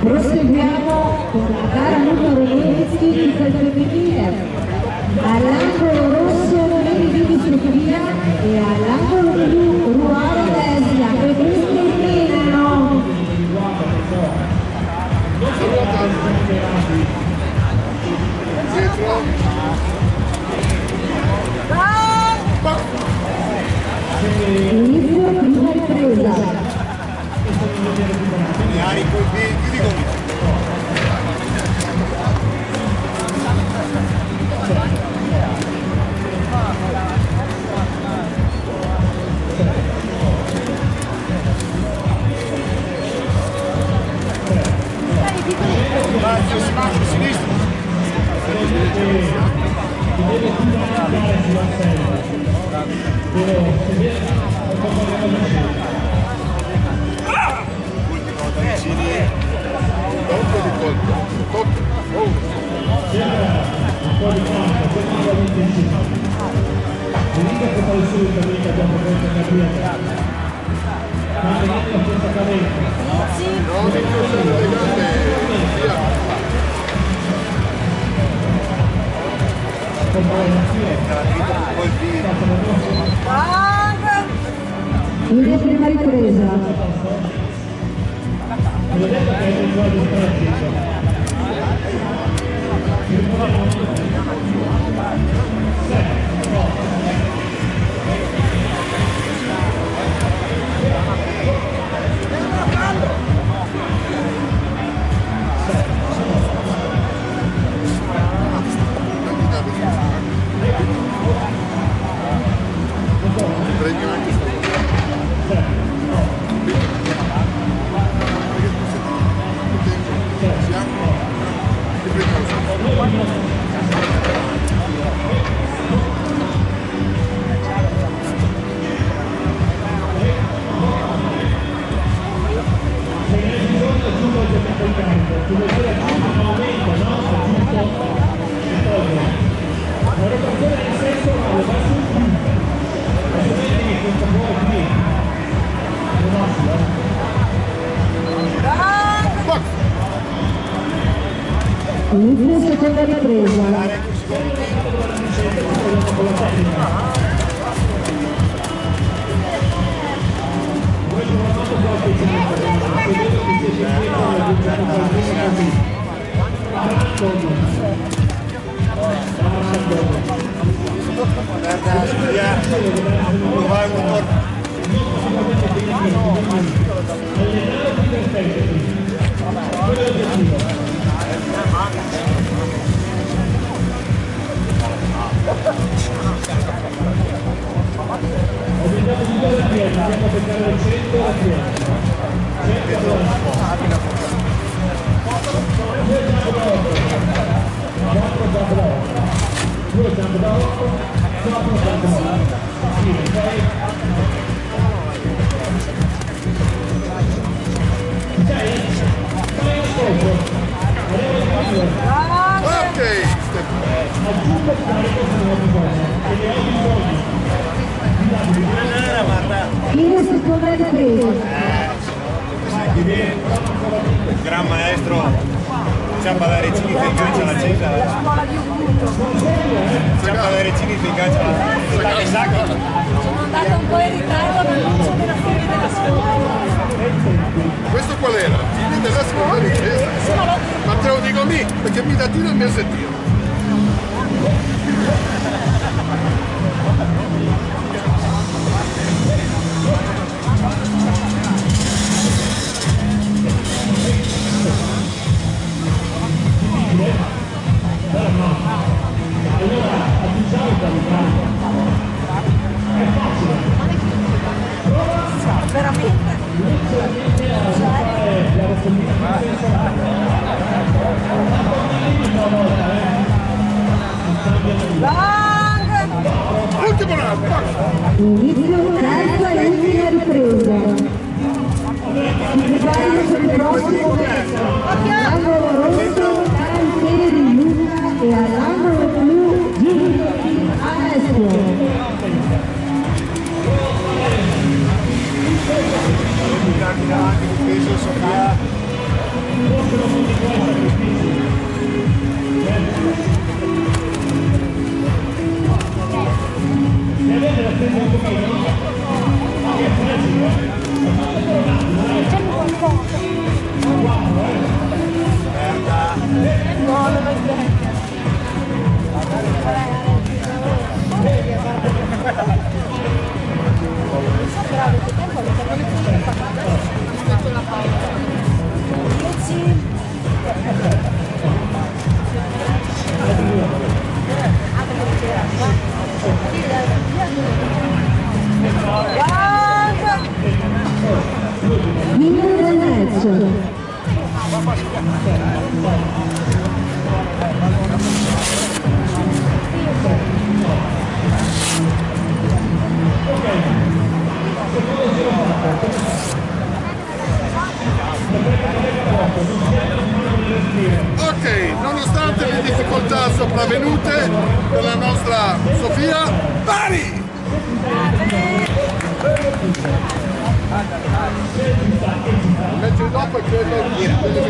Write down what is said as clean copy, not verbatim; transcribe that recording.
Proseguiamo con la gara numero 12 di femminile. All'angolo rosso Lady Sofia e all'angolo blu Ruolo Desla per Cristian Milano. Inizio prima ripresa. Inizio prima ripresa. Inizio seconda ripresa. Guarda, studia, lo vai un motor. Fine seconda ripresa. Gran maestro, ciampa da Recini che incrocia la cesa. Ciampa da Recini che incrocia la cesa. Sono andata un po' in ritardo per l'uso della serie della scuola. Questo qual era? Il della seconda ripresa. Ma te lo dico a me, perché mi dà tu non mi ha sentito. Veramente? Ultimo Inizio terza e ultima ripresa. Si preparano per il prossimo all'angolo rosso Cantiere di Luca e all'angolo blu Giulio di Alessio. peso Sofia. Winner del match. Ok, nonostante le difficoltà sopravvenute per la nostra Sofia, pari! Invece dopo credo